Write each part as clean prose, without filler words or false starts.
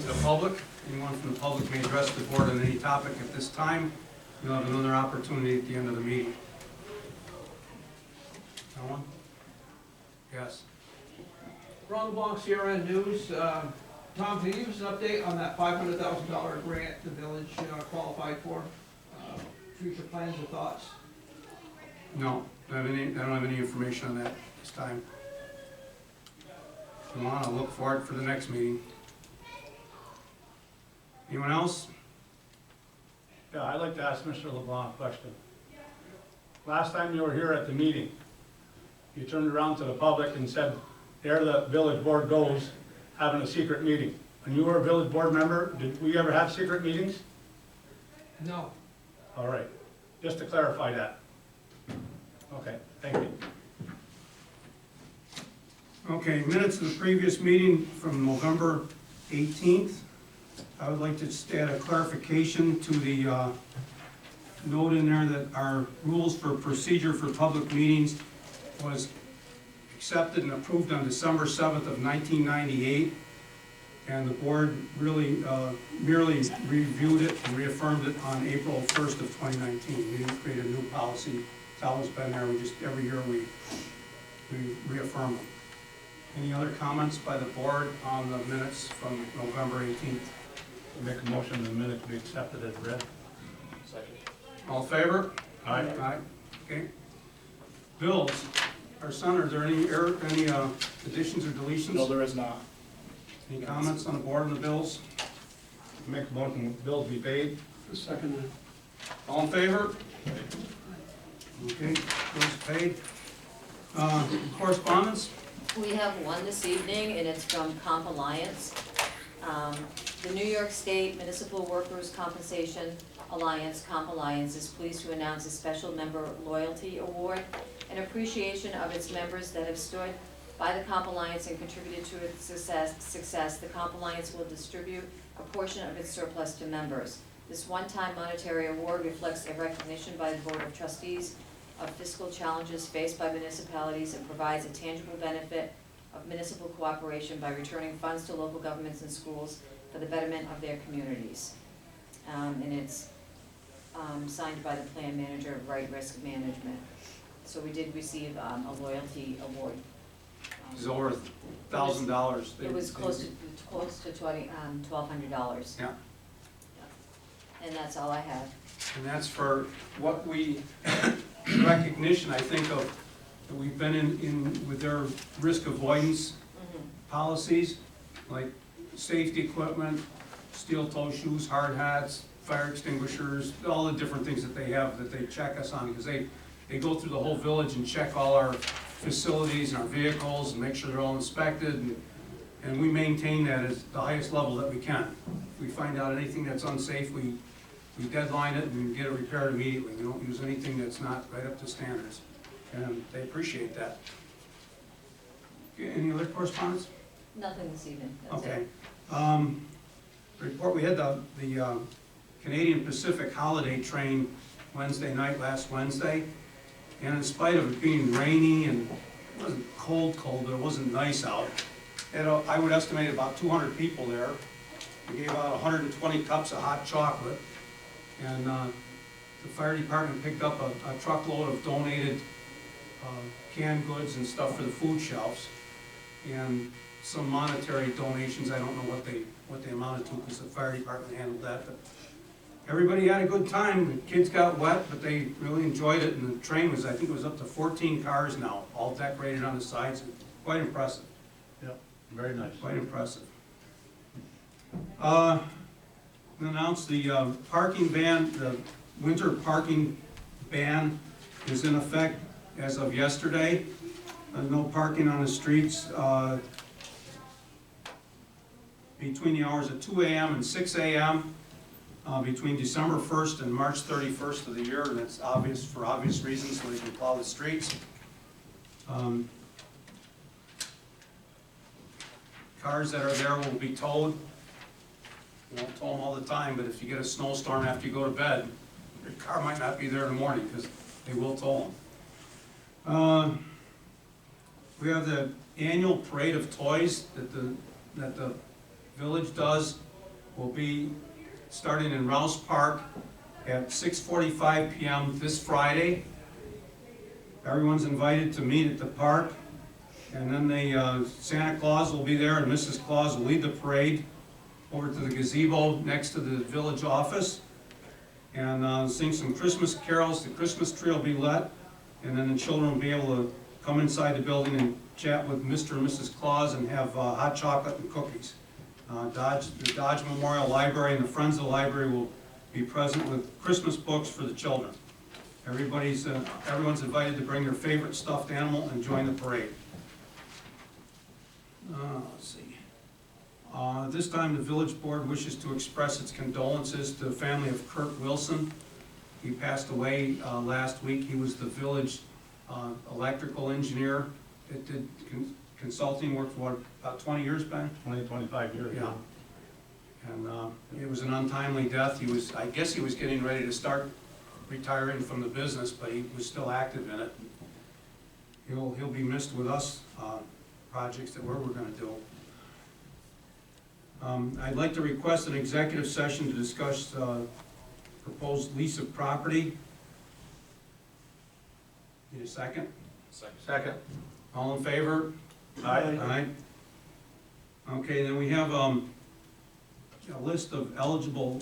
to the public. Anyone from the public may address the board on any topic at this time. You'll have another opportunity at the end of the meeting. No one? Yes. Ron LeBlanc, CRN News. Tom, can you give us an update on that $500,000 grant the village qualified for? Future plans or thoughts? No, I don't have any information on that this time. Come on, I'll look forward for the next meeting. Anyone else? Yeah, I'd like to ask Mr. LeBlanc a question. Last time you were here at the meeting, you turned around to the public and said, there the village board goes, having a secret meeting. When you were a village board member, did we ever have secret meetings? No. All right, just to clarify that. Okay, thank you. Okay, minutes of the previous meeting from November 18th. I would like to just add a clarification to the note in there that our rules for procedure for public meetings was accepted and approved on December 7th of 1998. And the board really merely reviewed it and reaffirmed it on April 1st of 2019. We didn't create a new policy. It's always been there. We just, every year we reaffirm them. Any other comments by the board on the minutes from November 18th? Make a motion the minutes be accepted as read. Second. All in favor? Aye. Aye. Okay. Bills. Our son, are there any additions or deletions? No, there is not. Any comments on the board on the bills? Make a motion the bills be paid. Second. All in favor? Okay, bills paid. Correspondence? We have one this evening, and it's from Comp Alliance. The New York State Municipal Workers' Compensation Alliance, Comp Alliance, is pleased to announce a special member loyalty award in appreciation of its members that have stood by the Comp Alliance and contributed to its success. The Comp Alliance will distribute a portion of its surplus to members. This one-time monetary award reflects a recognition by the Board of Trustees of fiscal challenges faced by municipalities and provides a tangible benefit of municipal cooperation by returning funds to local governments and schools for the betterment of their communities. And it's signed by the plan manager of Right Risk Management. So we did receive a loyalty award. It's over $1,000. It was close to $1,200. Yeah. And that's all I have. And that's for what we, recognition, I think, of, that we've been in with their risk avoidance policies, like safety equipment, steel toe shoes, hard hats, fire extinguishers, all the different things that they have that they check us on, because they go through the whole village and check all our facilities and our vehicles and make sure they're all inspected, and we maintain that as the highest level that we can. If we find out anything that's unsafe, we deadline it and get it repaired immediately. We don't use anything that's not right up to standards, and they appreciate that. Okay, any other correspondence? Nothing this evening, that's Okay. it. Report, we had the Canadian Pacific holiday train Wednesday night, last Wednesday, and in spite of it being rainy and it wasn't cold, but it wasn't nice out, I would estimate about 200 people there. We gave out 120 cups of hot chocolate, and the fire department picked up a truckload of donated canned goods and stuff for the food shelves, and some monetary donations. I don't know what they amounted to, because the fire department handled that, but everybody had a good time. The kids got wet, but they really enjoyed it, and the train was, I think it was up to 14 cars now, all decorated on the sides. Quite impressive. Yep, very nice. Quite impressive. Announced the parking ban, the winter parking ban is in effect as of yesterday. No parking on the streets between the hours of 2 a.m. and 6 a.m. Between December 1st and March 31st of the year, and it's obvious for obvious reasons, so they can plow the streets. Cars that are there will be towed. We won't tow them all the time, but if you get a snowstorm after you go to bed, your car might not be there in the morning, because they will tow them. We have the annual parade of toys that the village does will be starting in Rouse Park at 6:45 p.m. this Friday. Everyone's invited to meet at the park. And then Santa Claus will be there, and Mrs. Claus will lead the parade over to the gazebo next to the village office and sing some Christmas carols. The Christmas tree will be lit, and then the children will be able to come inside the building and chat with Mr. and Mrs. Claus and have hot chocolate and cookies. The Dodge Memorial Library and the Friends of the Library will be present with Christmas books for the children. Everyone's invited to bring their favorite stuffed animal and join the parade. Let's see. This time, the village board wishes to express its condolences to the family of Kurt Wilson. He passed away last week. He was the village electrical engineer that did consulting work for about 20 years, Ben? 25 years. Yeah. And it was an untimely death. I guess he was getting ready to start retiring from the business, but he was still active in it. He'll be missed with us, projects that we're gonna do. I'd like to request an executive session to discuss proposed lease of property. Need a second? Second. All in favor? Aye. Aye. Okay, then we have a list of eligible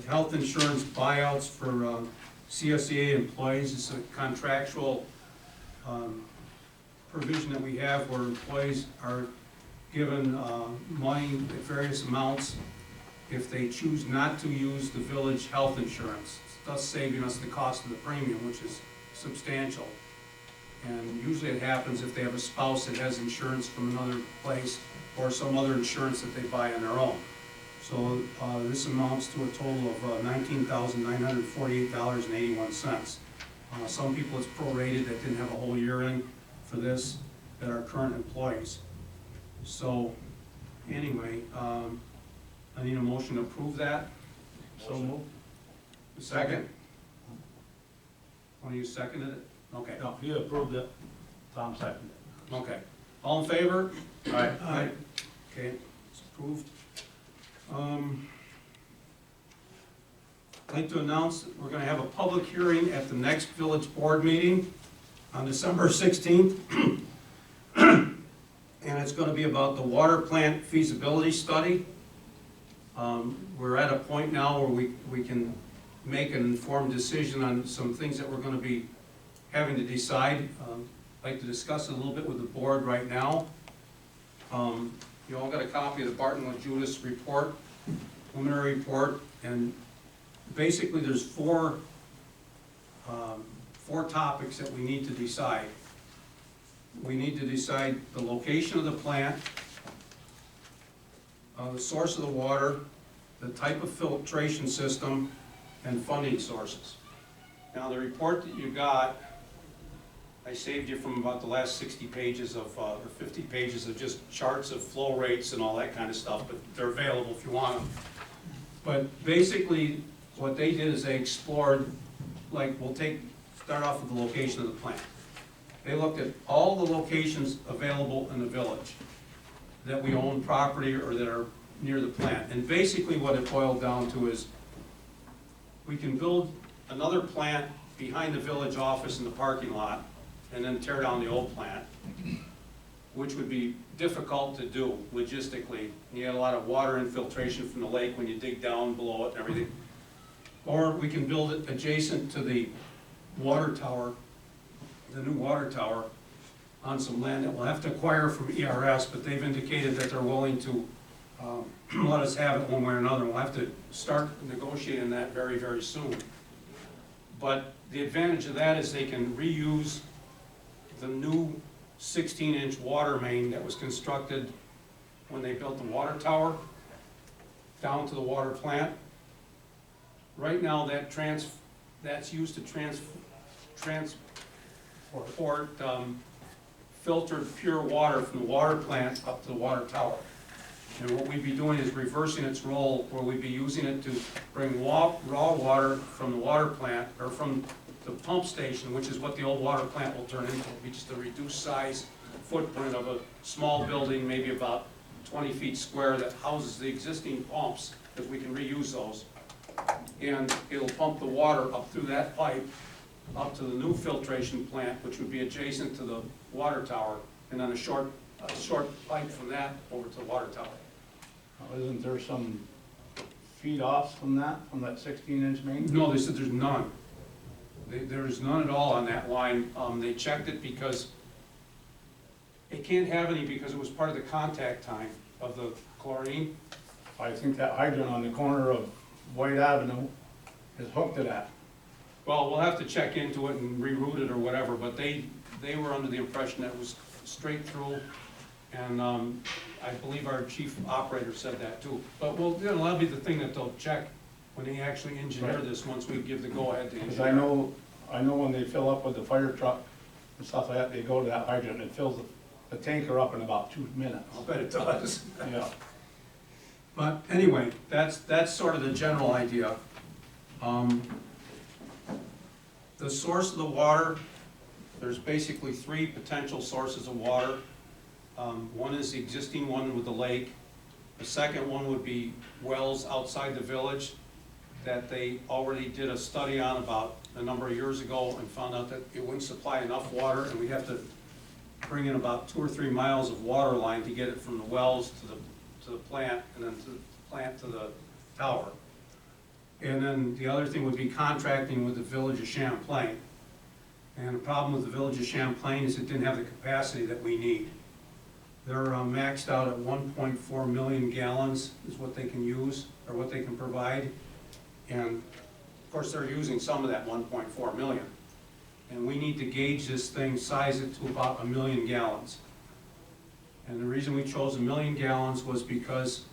health insurance buyouts for CSEA employees. It's a contractual provision that we have where employees are given money at various amounts if they choose not to use the village health insurance, thus saving us the cost of the premium, which is substantial. And usually it happens if they have a spouse that has insurance from another place or some other insurance that they buy on their own. So this amounts to a total of $19,948.81. Some people it's prorated that didn't have a whole year in for this that are current employees. So anyway, I need a motion to approve that. So moved. A second? One of you seconded it? Okay. No, you approved it. Tom seconded it. Okay. All in favor? Aye. Aye. Okay, it's approved. I'd like to announce that we're gonna have a public hearing at the next village board meeting on December 16th. And it's gonna be about the water plant feasibility study. We're at a point now where we can make an informed decision on some things that we're gonna be having to decide. I'd like to discuss it a little bit with the board right now. You all got a copy of the Barton and Judas report, preliminary report, and basically there's four topics that we need to decide. We need to decide the location of the plant, the source of the water, the type of filtration system, and funding sources. Now the report that you got, I saved you from about the last 60 pages of, or 50 pages of just charts of flow rates and all that kind of stuff, but they're available if you want them. But basically, what they did is they explored, like, start off with the location of the plant. They looked at all the locations available in the village that we own property or that are near the plant. And basically what it boiled down to is we can build another plant behind the village office in the parking lot and then tear down the old plant, which would be difficult to do logistically. You had a lot of water infiltration from the lake when you dig down below it and everything. Or we can build it adjacent to the water tower, the new water tower, on some land that we'll have to acquire from ERS, but they've indicated that they're willing to let us have it one way or another. We'll have to start negotiating that very, very soon. But the advantage of that is they can reuse the new 16-inch water main that was constructed when they built the water tower down to the water plant. Right now, that's used to transport filtered pure water from the water plant up to the water tower. And what we'd be doing is reversing its role, where we'd be using it to bring raw water from the water plant, or from the pump station, which is what the old water plant will turn into. It'll be just a reduced size footprint of a small building, maybe about 20 feet square that houses the existing pumps, because we can reuse those. And it'll pump the water up through that pipe, up to the new filtration plant, which would be adjacent to the water tower, and then a short pipe from that over to the water tower. Isn't there some feed offs from that 16-inch main? No, they said there's none. There is none at all on that line. They checked it because they can't have any because it was part of the contact time of the chlorine. I think that hydrant on the corner of White Avenue is hooked to that. Well, we'll have to check into it and reroute it or whatever, but they were under the impression that it was straight through, and I believe our chief operator said that too. But that'll be the thing that they'll check when they actually engineer Right. this, once we give the go-ahead to Because engineer. I know when they fill up with the fire truck and stuff like that, they go to that hydrant and it fills the tanker up in about 2 minutes. I'll bet it does. Yeah. But anyway, that's sort of the general idea. The source of the water, there's basically 3 potential sources of water. One is the existing one with the lake. The second one would be wells outside the village that they already did a study on about a number of years ago and found out that it wouldn't supply enough water, and we'd have to bring in about 2 or 3 miles of water line to get it from the wells to the plant, and then to the plant to the tower. And then the other thing would be contracting with the village of Champlain. And the problem with the village of Champlain is it didn't have the capacity that we need. They're maxed out at 1.4 million gallons is what they can use, or what they can provide. And of course, they're using some of that 1.4 million. And we need to gauge this thing, size it to about 1 million gallons. And the reason we chose 1 million gallons was because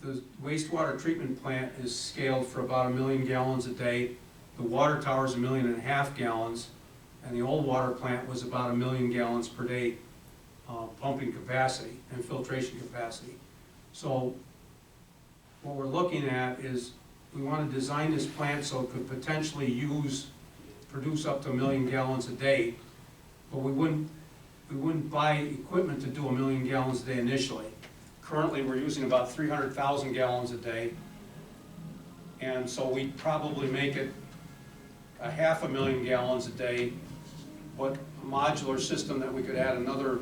the wastewater treatment plant is scaled for about 1 million gallons a day. The water tower is 1.5 million gallons, and the old water plant was about 1 million gallons per day pumping capacity and filtration capacity. So what we're looking at is we want to design this plant so it could potentially produce up to 1 million gallons a day, but we wouldn't buy equipment to do 1 million gallons a day initially. Currently, we're using about 300,000 gallons a day, and so we'd probably make it a 500,000 gallons a day, but a modular system that we could add another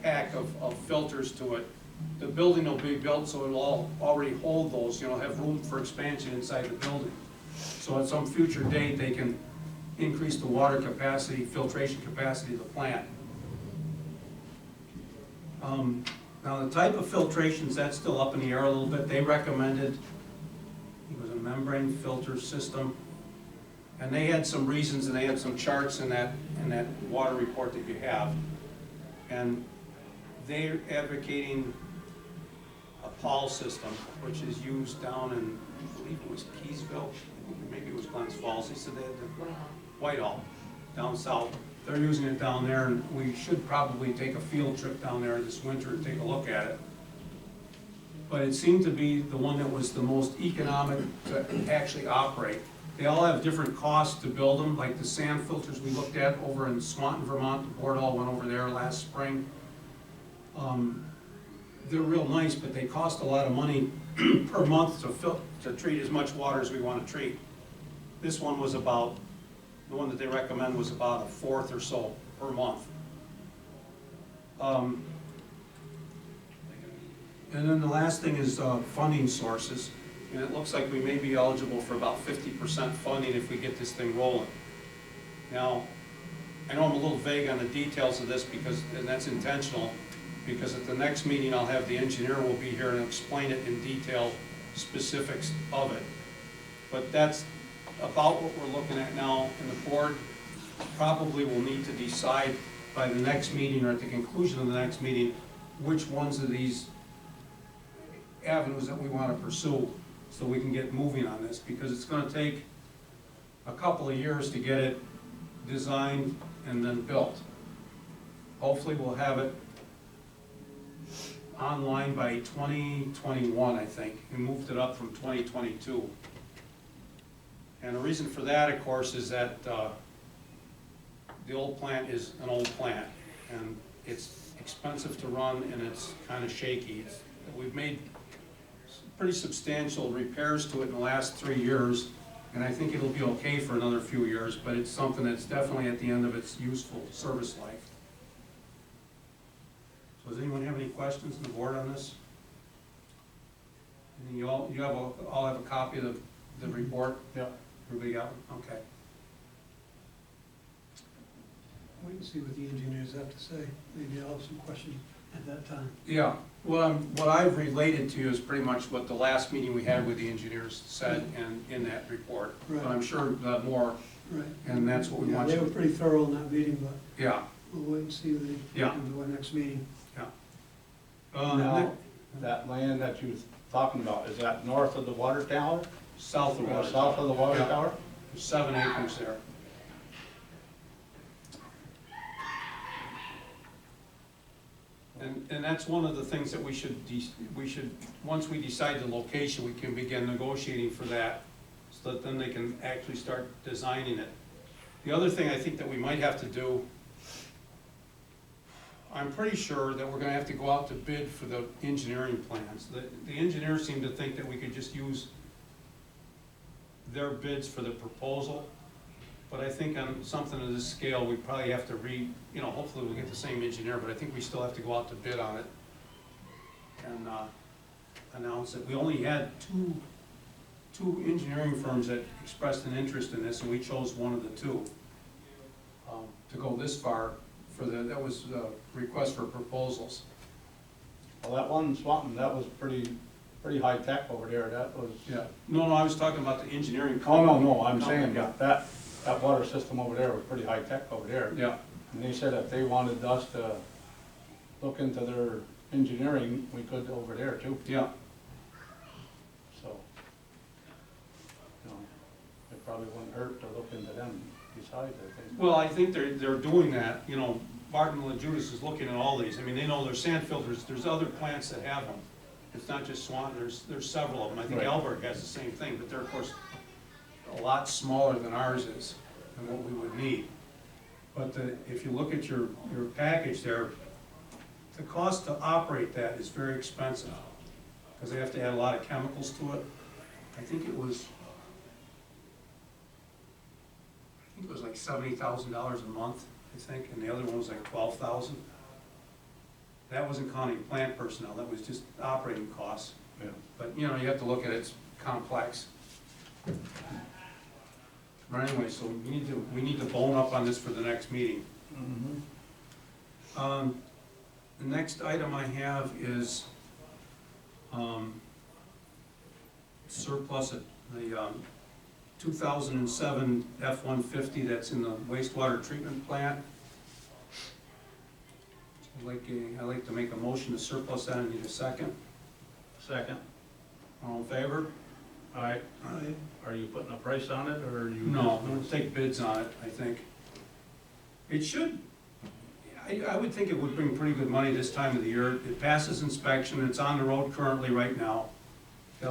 pack of filters to it. The building will be built so it'll already hold those, have room for expansion inside the building. So at some future date, they can increase the water capacity, filtration capacity of the plant. Now, the type of filtrations, that's still up in the air a little bit. They recommended, it was a membrane filter system, and they had some reasons, and they had some charts in that water report that you have. And they're advocating a PAL system, which is used down in, I believe it was Keysville, maybe it was Glens Falls. They said they had the Whitehall down south. They're using it down there, and we should probably take a field trip down there this winter and take a look at it. But it seemed to be the one that was the most economic to actually operate. They all have different costs to build them, like the sand filters we looked at over in Swanton, Vermont. The board all went over there last spring. They're real nice, but they cost a lot of money per month to treat as much water as we want to treat. This one was about, the one that they recommend was about 1/4 or so per month. And then the last thing is funding sources. And it looks like we may be eligible for about 50% funding if we get this thing rolling. Now, I know I'm a little vague on the details of this and that's intentional, because at the next meeting I'll have the engineer will be here and explain it in detail, specifics of it. But that's about what we're looking at now, and the board probably will need to decide by the next meeting or at the conclusion of the next meeting which ones of these avenues that we want to pursue so we can get moving on this, because it's going to take a couple of years to get it designed and then built. Hopefully we'll have it online by 2021, I think. We moved it up from 2022. And the reason for that, of course, is that the old plant is an old plant, and it's expensive to run and it's kind of shaky. We've made pretty substantial repairs to it in the last 3 years, and I think it'll be okay for another few years, but it's something that's definitely at the end of its useful service life. So does anyone have any questions on the board on this? And all have a copy of the report? Yeah. Everybody got one? Okay. Wait and see what the engineers have to say. Maybe I'll have some questions at that time. Yeah, what I've related to you is pretty much what the last meeting we had with the engineers said and in that report. But I'm sure more, Right. and that's what we Yeah, want they were you. pretty thorough in that meeting, but Yeah, we'll wait and see what they Yeah. can do our next meeting. yeah. Now, that land that you was talking about, is that north of the water tower? South of Or water. south of the water Yeah. tower? There's 7 acres there. And that's one of the things that we should, once we decide the location, we can begin negotiating for that, so that then they can actually start designing it. The other thing I think that we might have to do, I'm pretty sure that we're gonna have to go out to bid for the engineering plans. The engineers seem to think that we could just use their bids for the proposal, but I think on something of this scale, we probably have to hopefully we'll get the same engineer, but I think we still have to go out to bid on it and announce it. We only had two engineering firms that expressed an interest in this, and we chose one of the two to go this far that was the request for proposals. Well, that one in Swanton, that was pretty high tech over there, that was. Yeah. No, I was talking about the engineering Oh, company. no, I'm saying that water system over there was pretty high tech over there. Yeah, And they said if they wanted us to look into their engineering, we could over there too, yeah. so. It probably wouldn't hurt to look into them besides, I think. Well, I think they're doing that, Barton and Judas is looking at all these. I mean, they know there's sand filters, there's other plants that have them. It's not just Swan, there's several of them. I think Right. Alberg has the same thing, but they're of course a lot smaller than ours is, and what we would need. But if you look at your package there, the cost to operate that is very expensive, because they have to add a lot of chemicals to it. I think it was like $70,000 a month, I think, and the other one was like $12,000. That wasn't counting plant personnel, that was just operating costs. Yeah. But, you have to look at it, it's complex. But anyway, so we need to bone up on this for the next meeting. Mm-hmm. The next item I have is surplus at the 2007 F-150 that's in the wastewater treatment plant. I'd like to make a motion to surplus that. I need a second. Second. All in favor? All right, I, are you putting a price on it, or are you? No, we'll take bids on it, I think. It should, I would think it would bring pretty good money this time of the year. It passes inspection, it's on the road currently right now. It's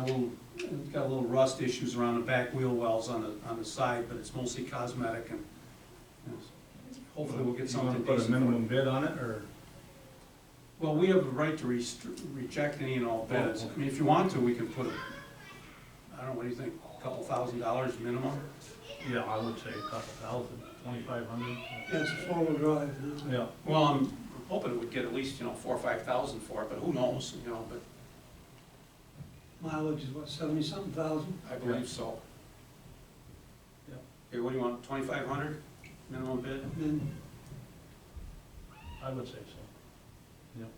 got a little rust issues around the back wheel wells on the side, but it's mostly cosmetic and hopefully we'll get something You decent. wanna put a for it. minimum bid on it, or? Well, we have the right to reject any and all bids. Oh, okay. I mean, if you want to, we can put I don't know, what do you think, a couple $1,000s minimum? Yeah, I would say a couple thousand, 2,500. yeah, it's a four-wheel drive. Yeah. Well, I'm hoping it would get at least, 4,000 or 5,000 for it, but who knows, but Mileage is what, 70-something thousand? I believe so. Yeah. Okay, what do you want, 2,500 minimum bid? And then, I would say so. Yep.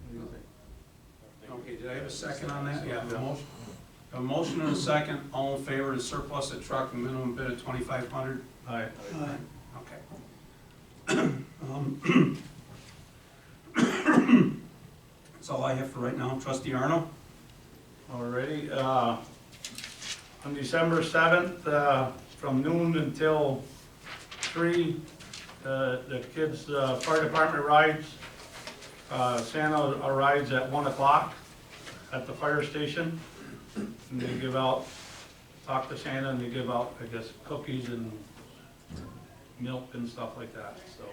What do you think? Okay, did I have a second on that? Yeah, Yeah. a motion and a second, all in favor to surplus the truck, and minimum bid of 2,500? All right. Okay. That's all I have for right now. Trustee Arno? Alrighty, on December 7th, from noon until 3, the kids' fire department rides. Santa arrives at 1 o'clock at the fire station. And they give out, talk to Santa, and they give out, I guess, cookies and milk and stuff like that, so.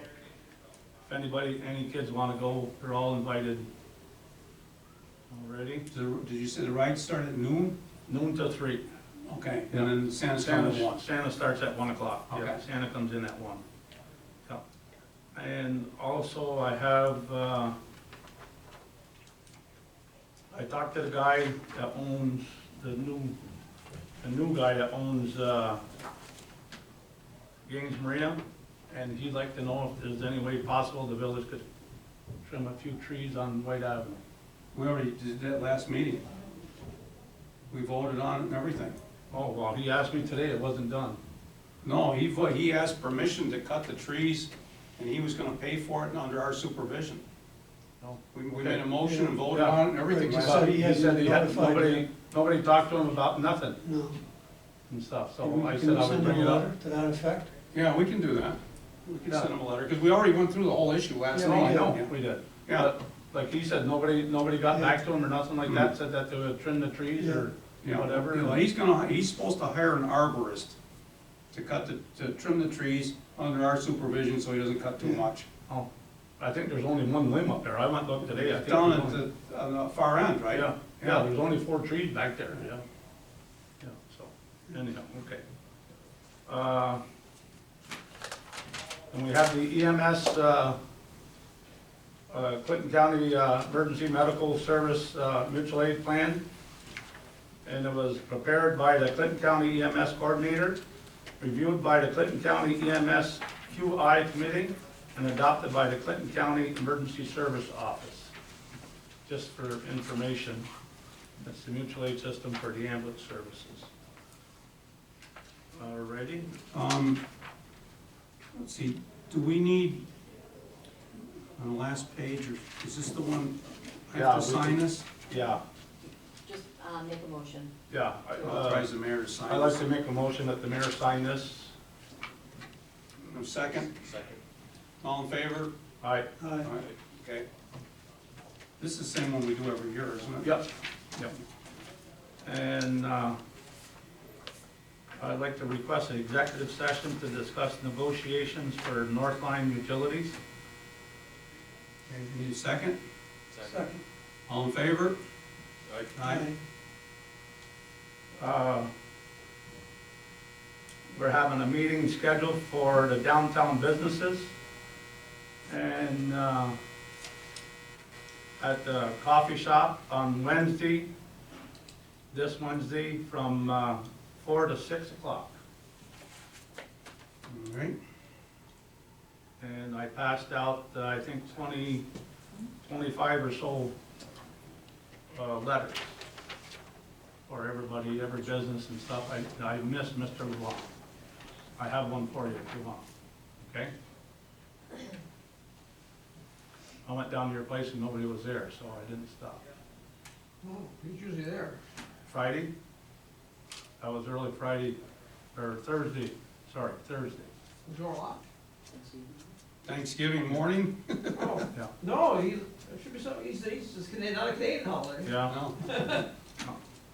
If anybody, any kids wanna go, they're all invited. Already, Did you say the ride start at noon? noon to 3. Okay, and then Santa's coming at 1. Santa starts at 1 o'clock. Yeah, Okay. Santa comes in at 1. Yep. And also I have, I talked to the guy that owns, the new guy that owns, Gaines Marina, and he'd like to know if there's any way possible the village could trim a few trees on White Avenue. We already did that last meeting. We voted on it and everything. Oh, well, he asked me today, it wasn't done. No, he asked permission to cut the trees, and he was gonna pay for it under our supervision. Oh, We made a motion and voted Yeah. on it and everything. Right, just last said week. he He said he had, notified nobody talked to him about nothing No. and stuff, so Can we- I can said we I would send bring him it a up. letter to that effect? Yeah, we can do that. We can Yeah. send him a letter, because we already went through the whole issue last Yeah, No, night. I know, Yeah. we did. Yeah. But, like he said, nobody got Yeah. back to him or nothing like that, said that they would trim the trees or Yeah, whatever. you know, he's supposed to hire an arborist to trim the trees under our supervision, so he doesn't cut too Yeah. much. Oh, I think there's only one limb up there, I went looked today, I think. Down there's at only- on the far end, right? Yeah, yeah, there's only 4 trees back there, yeah. Yeah, so, anyhow, okay. And we have the EMS, Clinton County Emergency Medical Service Mutual Aid Plan. And it was prepared by the Clinton County EMS Coordinator, reviewed by the Clinton County EMS QI Committee, and adopted by the Clinton County Emergency Service Office. Just for information, that's the mutual aid system for the ambulance services. Alrighty, Let's see, do we need, on the last page, or is this the one I Yeah, have to we sign can- this? yeah, Just make a motion. yeah. Authorize the mayor to sign I'd like this. to make a motion that the mayor sign this. A second? Second. All in favor? Aye. Aye. All right, okay. This is the same one we do every year, isn't it? Yep, yep. And I'd like to request an executive session to discuss negotiations for North Line Utilities. Okay, need a second? Second. All in favor? Aye. We're having a meeting scheduled for the downtown businesses. And at the coffee shop on Wednesday, this Wednesday, from 4 to 6 o'clock. All right. And I passed out, I think 25 or so letters for everybody, every business and stuff. I missed Mr. LeBlanc. I have one for you if you want, okay? I went down to your place and nobody was there, so I didn't stop. Oh, he's usually there. Friday? That was early Friday, or Thursday, sorry, Thursday. Was there a lot? Thanksgiving morning? Oh, Yeah. no, there should be some, he's not a Canadian holiday. Yeah. No.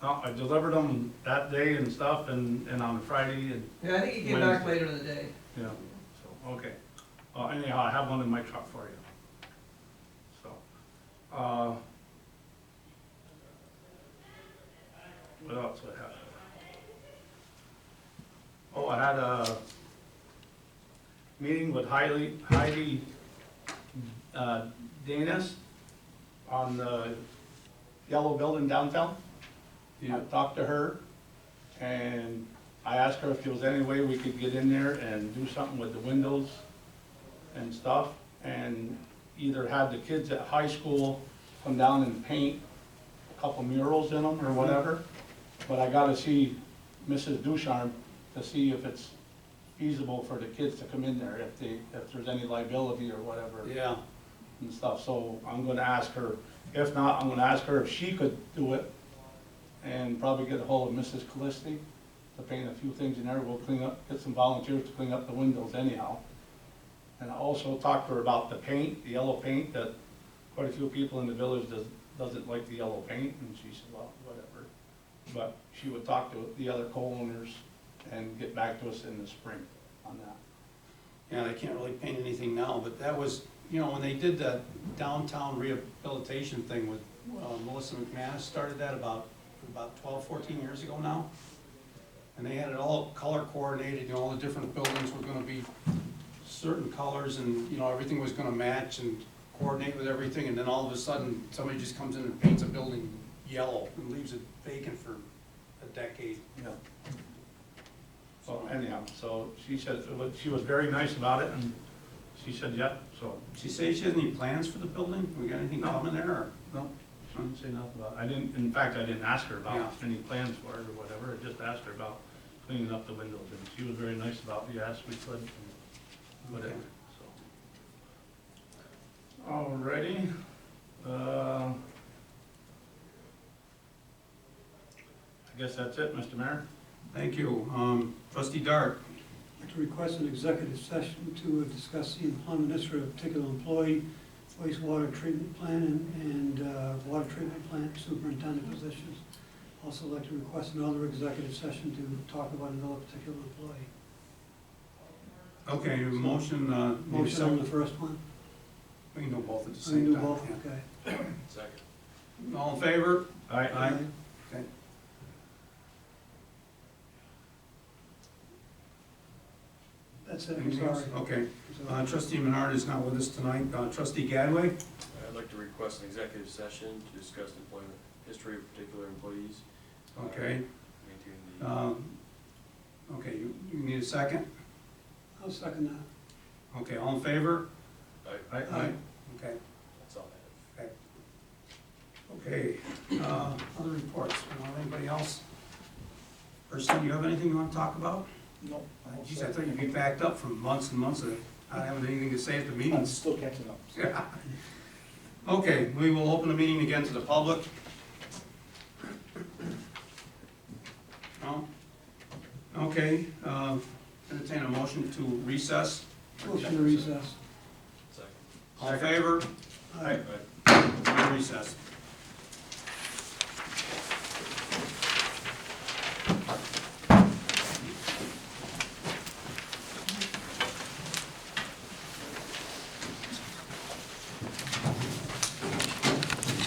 No, I delivered them that day and stuff, and on Friday, and, Yeah, I think he came back later in the day. yeah, so, okay. Anyhow, I have one in my truck for you. So, what else would I have? Oh, I had a meeting with Heidi Danis on the yellow building downtown. I talked to her, and I asked her if there was any way we could get in there and do something with the windows and stuff, and either have the kids at high school come down and paint a couple murals in them or whatever. But I gotta see Mrs. Ducharme to see if it's feasible for the kids to come in there, if there's any liability or whatever Yeah. and stuff. So I'm gonna ask her, if not, I'm gonna ask her if she could do it, and probably get a hold of Mrs. Callisti to paint a few things in there. We'll clean up, get some volunteers to clean up the windows anyhow. And I also talked to her about the paint, the yellow paint, that quite a few people in the village doesn't like the yellow paint, and she said, well, whatever. But she would talk to the other co-owners and get back to us in the spring on that. Yeah, they can't really paint anything now, but that was you know, when they did that downtown rehabilitation thing with, Melissa McManus started that about 12, 14 years ago now. And they had it all color coordinated, you know, all the different buildings were gonna be certain colors and, you know, everything was gonna match and coordinate with everything, and then all of a sudden, somebody just comes in and paints a building yellow and leaves it vacant for a decade. Yeah. So anyhow, so she said, she was very nice about it, and she said, yeah, so, She say she has any plans for the building? We got anything No. coming there, or? no, she didn't say nothing about it. I didn't, in fact, I didn't ask her about Yeah. any plans for it or whatever, I just asked her about cleaning up the windows, and she was very nice about, yes, we could, and whatever, Okay. so. Alrighty, I guess that's it, Mr. Mayor. Thank you. Trustee Dart, I'd like to request an executive session to discuss the employment history of a particular employee, wastewater treatment plan and water treatment plant superintendent positions. Also like to request another executive session to talk about another particular employee. okay, motion, need a Motion on second? the first one? We can do both at the We same can do time. both, yeah. okay. Second. All in favor? Aye. Okay. That's it, I'm Anything else? sorry. Okay. Sorry. Trustee Menard is not with us tonight. Trustee Gadway? I'd like to request an executive session to discuss the employment history of particular employees. Okay. Maintaining the, Okay, you need a second? I'll second that. Okay, all in favor? I- Aye. Okay, that's all I have. okay. Other reports, anybody else? Person, you have anything you want to talk about? No. Geez, I thought you'd be backed up from months and months of not having anything to say at the I'm meetings. still catching up. Yeah. Okay, we will open the meeting again to the public. No? Okay, entertain a motion to recess. Motion to recess. Second. All in favor? Aye. Recess.